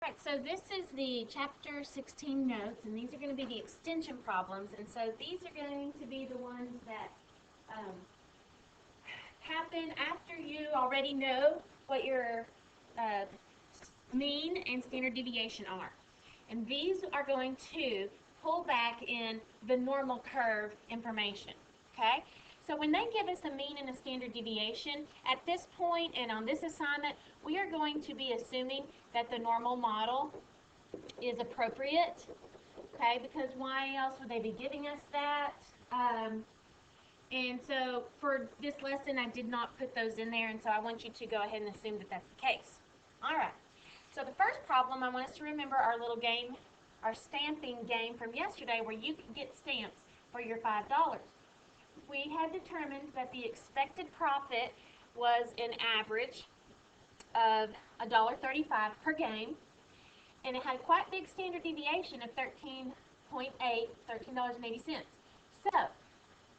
Right, so this is the chapter 16 notes, and these are going to be the extension problems, and so these are going to be the ones that happen after you already know what your mean and standard deviation are. And these are going to pull back in the normal curve information, okay? So when they give us a mean and a standard deviation, at this point and on this assignment, we are going to be assuming that the normal model is appropriate, okay? Because why else would they be giving us that? And so for this lesson, I did not put those in there, and so I want you to go ahead and assume that that's the case. All right. So the first problem, I want us to remember our little game, our stamping game from yesterday where you could get stamps for your $5. We had determined that the expected profit was an average of $1.35 per game, and it had quite big standard deviation of 13.8, $13.80. So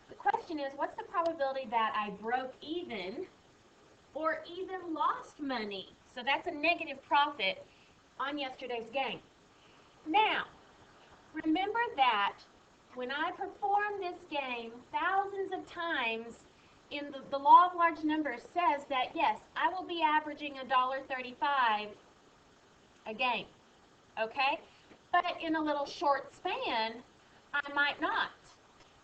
the question is, what's the probability that I broke even or even lost money? So that's a negative profit on yesterday's game. Now, remember that when I perform this game thousands of times, in the law of large numbers says that, yes, I will be averaging $1.35 a game, okay? But in a little short span, I might not.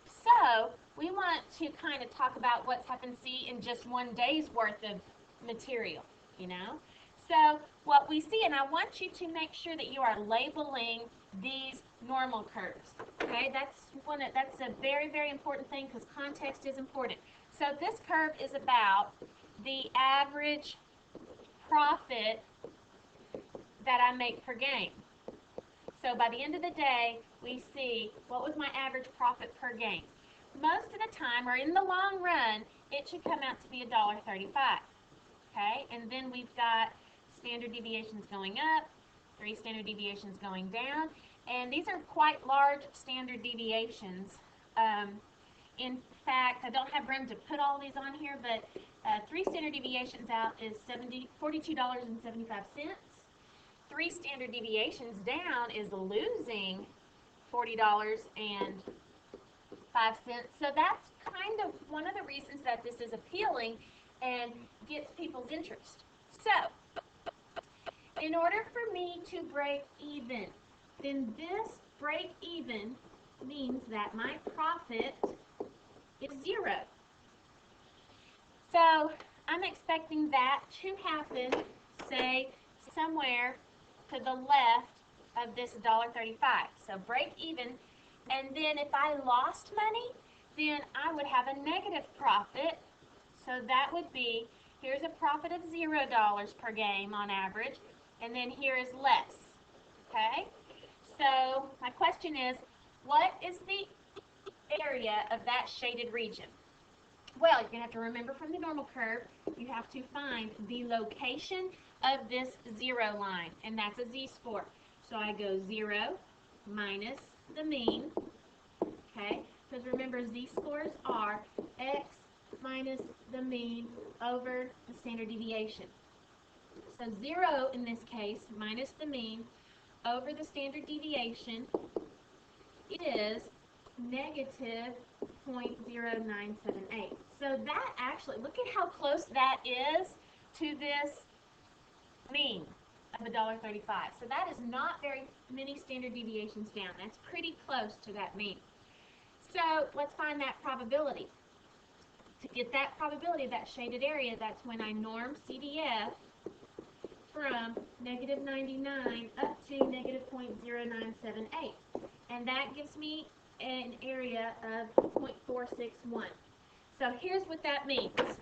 So we want to kind of talk about what's happened, see, in just one day's worth of material, you know? So what we see, and I want you to make sure that you are labeling these normal curves, okay? That's a very, very important thing because context is important. So this curve is about the average profit that I make per game. So by the end of the day, we see what was my average profit per game. Most of the time, or in the long run, it should come out to be $1.35. Okay, and then we've got standard deviations going up, 3 standard deviations going down, and these are quite large standard deviations. In fact, I don't have room to put all these on here, but 3 standard deviations out is $42.75. 3 standard deviations down is losing $40.05. So that's kind of one of the reasons that this is appealing and gets people's interest. So, in order for me to break even, then this break even means that my profit is 0. So, I'm expecting that to happen, say, somewhere to the left of this $1.35. So break even, and then if I lost money, then I would have a negative profit. So that would be, here's a profit of $0 per game on average, and then here is less. Okay? So my question is, what is the area of that shaded region? Well, you're going to have to remember from the normal curve, you have to find the location of this 0 line, and that's a z-score. So I go 0 minus the mean, okay? Because remember, z-scores are x minus the mean over the standard deviation. So 0 in this case minus the mean over the standard deviation is negative 0.0978. So that actually, look at how close that is to this mean of $1.35. So that is not very many standard deviations down. That's pretty close to that mean. So let's find that probability. To get that probability of that shaded area, that's when I norm CDF from negative 99 up to negative 0.0978. And that gives me an area of 0.461. So here's what that means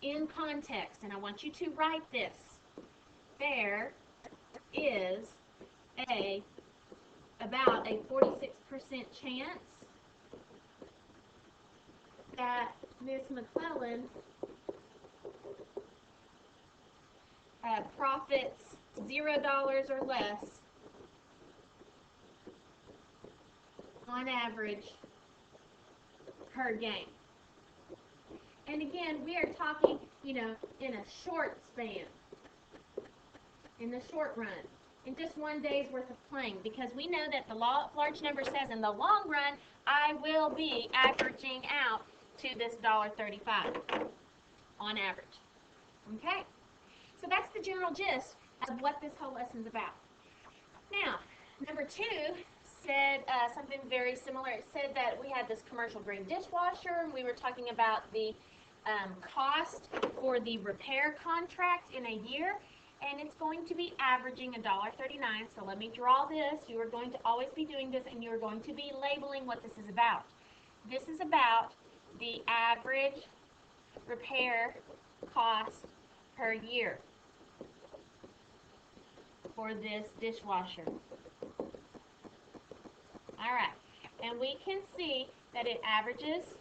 in context, and I want you to write this. There is about a 46% chance that Miss McClellan profits $0 or less on average per game. And again, we are talking, in a short span, in the short run. in just one day's worth of playing, because we know that the law of large numbers says in the long run, I will be averaging out to this $1.35 on average. Okay, so that's the general gist of what this whole lesson's about. Now, number 2 said something very similar. It said that we had this commercial grade dishwasher, and we were talking about the cost for the repair contract in a year, and it's going to be averaging $1.39. So let me draw this. You are going to always be doing this, and you are going to be labeling what this is about. This is about the average repair cost per year for this dishwasher. All right, and we can see that it averages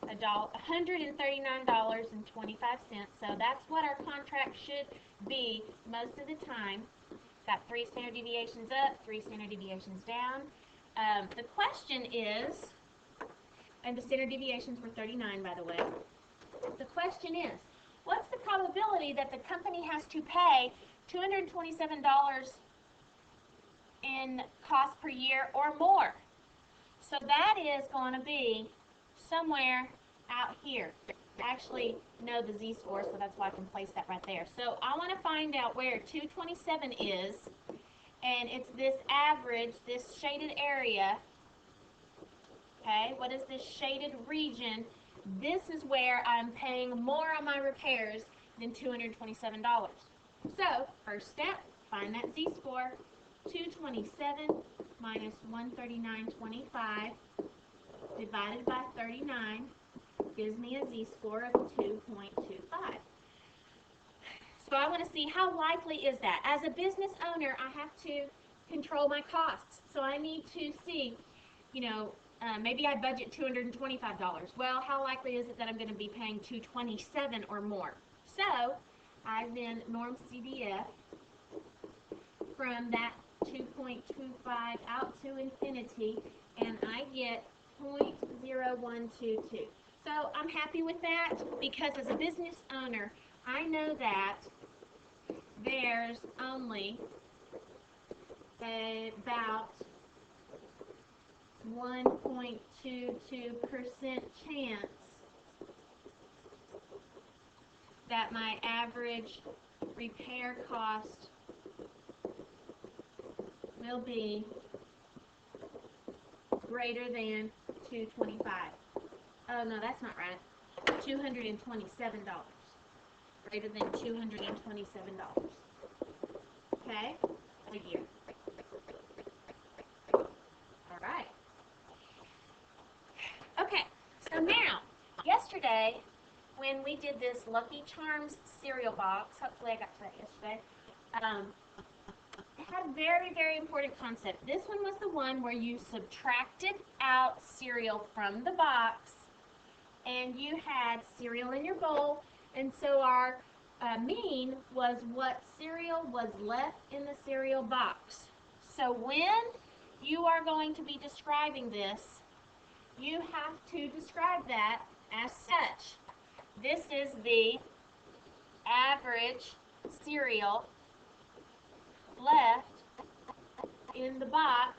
$139.25. So that's what our contract should be most of the time. Got 3 standard deviations up, 3 standard deviations down. The question is, and the standard deviations were 39, by the way. The question is, what's the probability that the company has to pay $227 in cost per year or more? So that is going to be somewhere out here. I actually know the z-score, so that's why I can place that right there. So I want to find out where 227 is, and it's this average, this shaded area. Okay, what is this shaded region? This is where I'm paying more on my repairs than $227. So, first step, find that z-score. 227 minus 139.25 divided by 39 gives me a z-score of 2.25. So I want to see how likely is that. As a business owner, I have to control my costs. So I need to see, maybe I budget $225. Well, how likely is it that I'm going to be paying $227 or more? So I then norm CDF from that 2.25 out to infinity, and I get 0.0122. So I'm happy with that, because as a business owner, I know that there's only about 1.22% chance that my average repair cost will be greater than $225. Oh, no, that's not right. $227. Greater than $227. Okay? A year. All right. Okay, so now, yesterday, when we did this Lucky Charms cereal box, hopefully I got to that yesterday, it had a very, very important concept. This one was the one where you subtracted out cereal from the box, and you had cereal in your bowl, and so our mean was what cereal was left in the cereal box. So when you are going to be describing this, you have to describe that as such. This is the average cereal left in the box,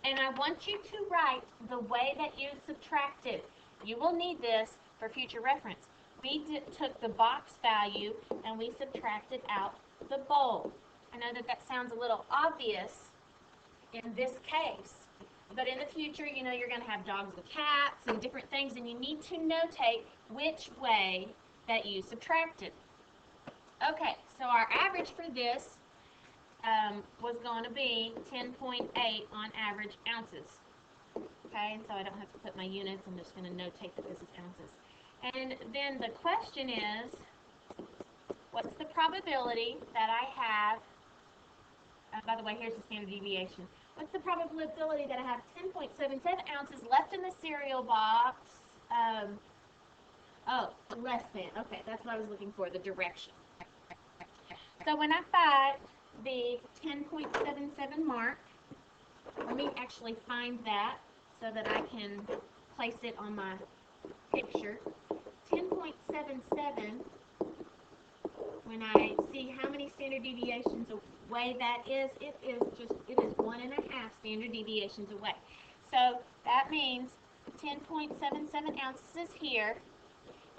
and I want you to write the way that you subtracted. You will need this for future reference. We took the box value and we subtracted out the bowl. I know that sounds a little obvious in this case, but in the future, you're going to have dogs and cats and different things, and you need to notate which way that you subtracted. Okay, so our average for this was going to be 10.8 on average ounces. Okay, and so I don't have to put my units. I'm just going to notate that this is ounces. And then the question is, what's the probability that I have, by the way, here's the standard deviation. What's the probability that I have 10.77 ounces left in the cereal box? Less than. Okay, that's what I was looking for, the direction. So when I find the 10.77 mark, let me actually find that so that I can place it on my picture. 10.77, when I see how many standard standard deviations away that is, it is 1.5 standard deviations away. So that means 10.77 ounces is here,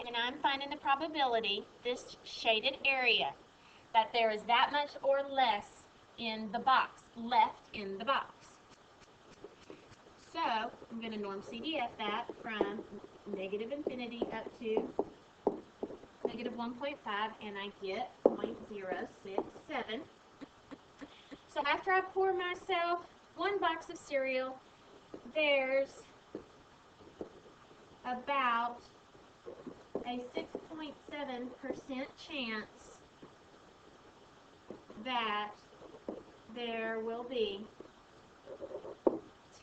and I'm finding the probability, this shaded area, that there is that much or less in the box, left in the box. So I'm going to norm CDF that from negative infinity up to negative 1.5, and I get 0.067. So after I pour myself one box of cereal, there's about a 6.7% chance that there will be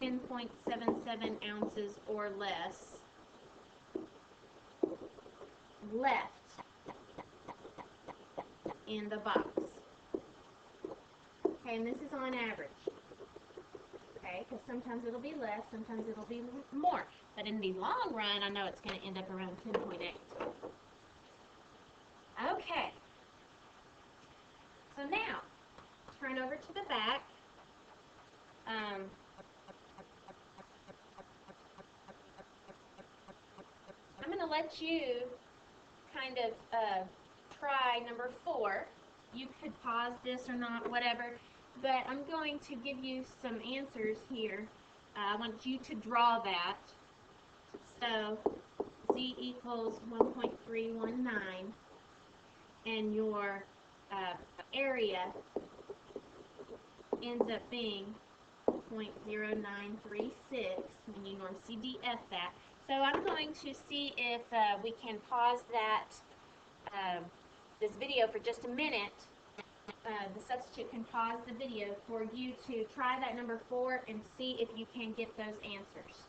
10.77 ounces or less left in the box. Okay, and this is on average. Okay, because sometimes it'll be less, sometimes it'll be more. But in the long run, I know it's going to end up around 10.8. Okay. So now, turn over to the back. I'm going to let you kind of try number 4. You could pause this or not, whatever, but I'm going to give you some answers here. I want you to draw that. So Z equals 1.319, and your area ends up being 0.0936 when you norm CDF that. So I'm going to see if we can pause that this video for just a minute. The substitute can pause the video for you to try that number 4 and see if you can get those answers.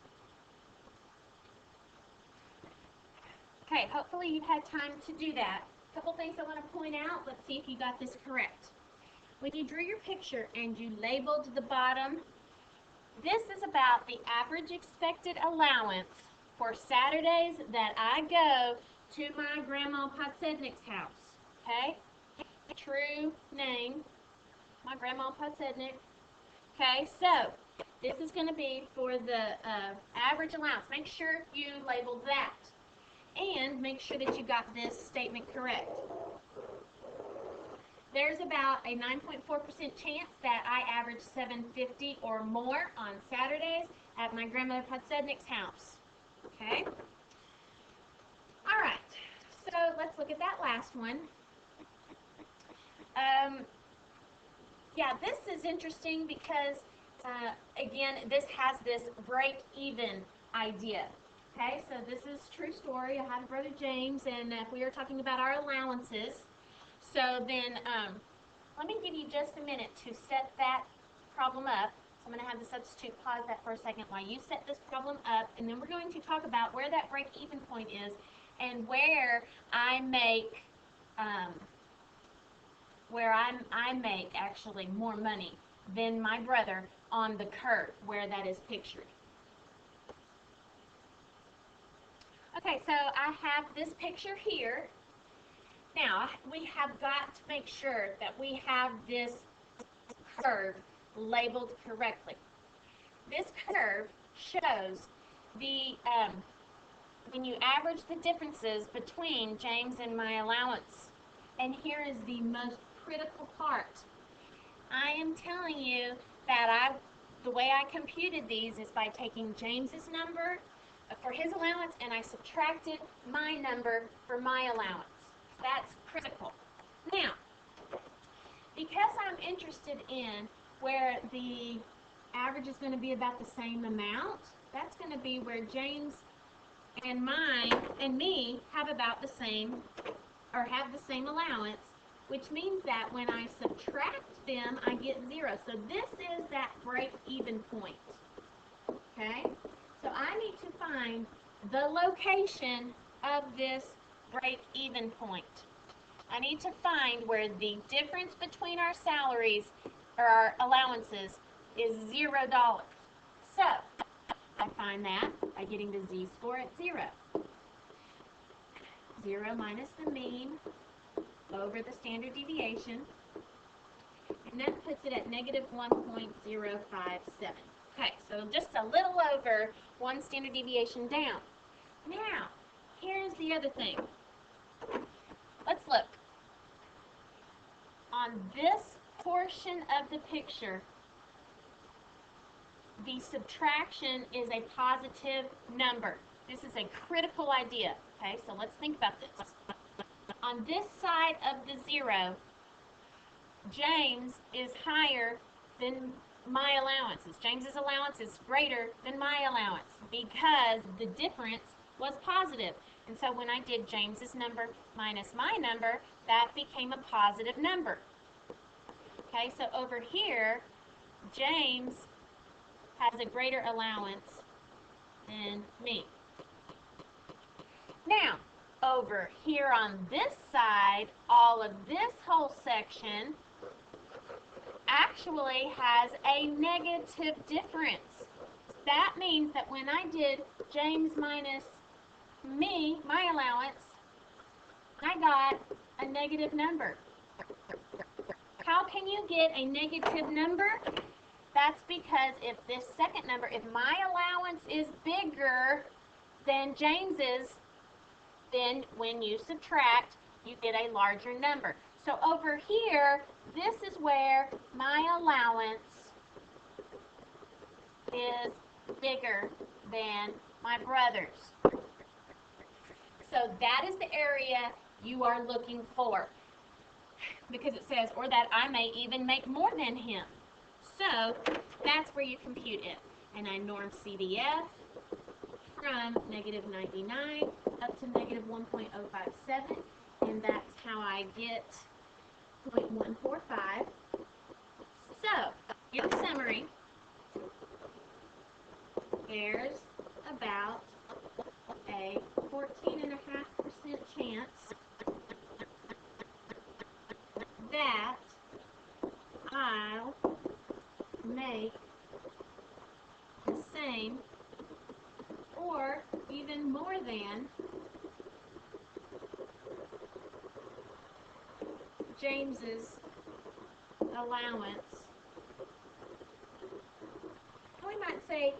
Okay, hopefully you've had time to do that. A couple things I want to point out. Let's see if you got this correct. When you drew your picture and you labeled the bottom, this is about the average expected allowance for Saturdays that I go to my Grandma Podsednik's house. Okay? True name, my Grandma Podsednik. Okay, so this is going to be for the average allowance. Make sure you labeled that. And make sure that you got this statement correct. There's about a 9.4% chance that I average $7.50 or more on Saturdays at my Grandmother Podsednik's house. Okay? All right. So let's look at that last one. Yeah, this is interesting because, again, this has this break-even idea. Okay, so this is true story. I had a brother James, and we were talking about our allowances. So then, let me give you just a minute to set that problem up. So I'm going to have the substitute pause that for a second while you set this problem up, and then we're going to talk about where that break-even point is and where I make actually more money than my brother on the curve where that is pictured. Okay, so I have this picture here. Now, we have got to make sure that we have this curve labeled correctly. This curve shows the, when you average the differences between James and my allowance. And here is the most critical part. I am telling you that the way I computed these is by taking James's number for his allowance, and I subtracted my number for my allowance. That's critical. Now, because I'm interested in where the average is going to be about the same amount, that's going to be where James and me have about the same, or have the same allowance, which means that when I subtract them, I get 0. So this is that break-even point. Okay? So I need to find the location of this break-even point. I need to find where the difference between our salaries or our allowances is $0. So I find that by getting the z-score at 0. 0 minus the mean over the standard deviation And that puts it at negative 1.057. Okay, so just a little over 1 standard deviation down. Now, here's the other thing. Let's look. On this portion of the picture, the subtraction is a positive number. This is a critical idea. Okay, so let's think about this. On this side of the 0, James is higher than my allowances. James's allowance is greater than my allowance because the difference was positive. And so when I did James's number minus my number, that became a positive number. Okay, so over here, James has a greater allowance than me. Now, over here on this side, all of this whole section actually has a negative difference. That means that when I did James minus me, my allowance, I got a negative number. How can you get a negative number? That's because if this second number, if my allowance is bigger than James's, then when you subtract, you get a larger number. So over here, this is where my allowance is bigger than my brother's. So that is the area you are looking for, because it says, or that I may even make more than him. So that's where you compute it. And I norm CDF from negative 99 up to negative 1.057, and that's how I get 0.145. So, in summary, there's about a 14.5% chance that I'll make the same or even more than James's allowance. We might say,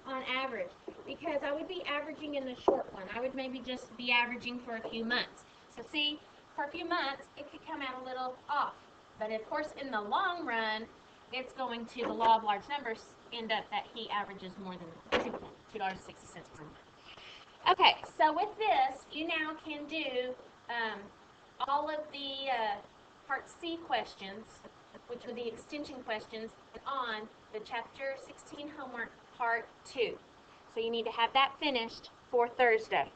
on average, because I would be averaging in the short one. I would maybe just be averaging for a few months. So see, for a few months, it could come out a little off. But of course, in the long run, it's going to, the law of large numbers, end up that he averages more than $2.60 per month. Okay, so with this, you now can do all of the Part C questions, which are the extension questions, on the Chapter 16 homework Part 2. So you need to have that finished for Thursday.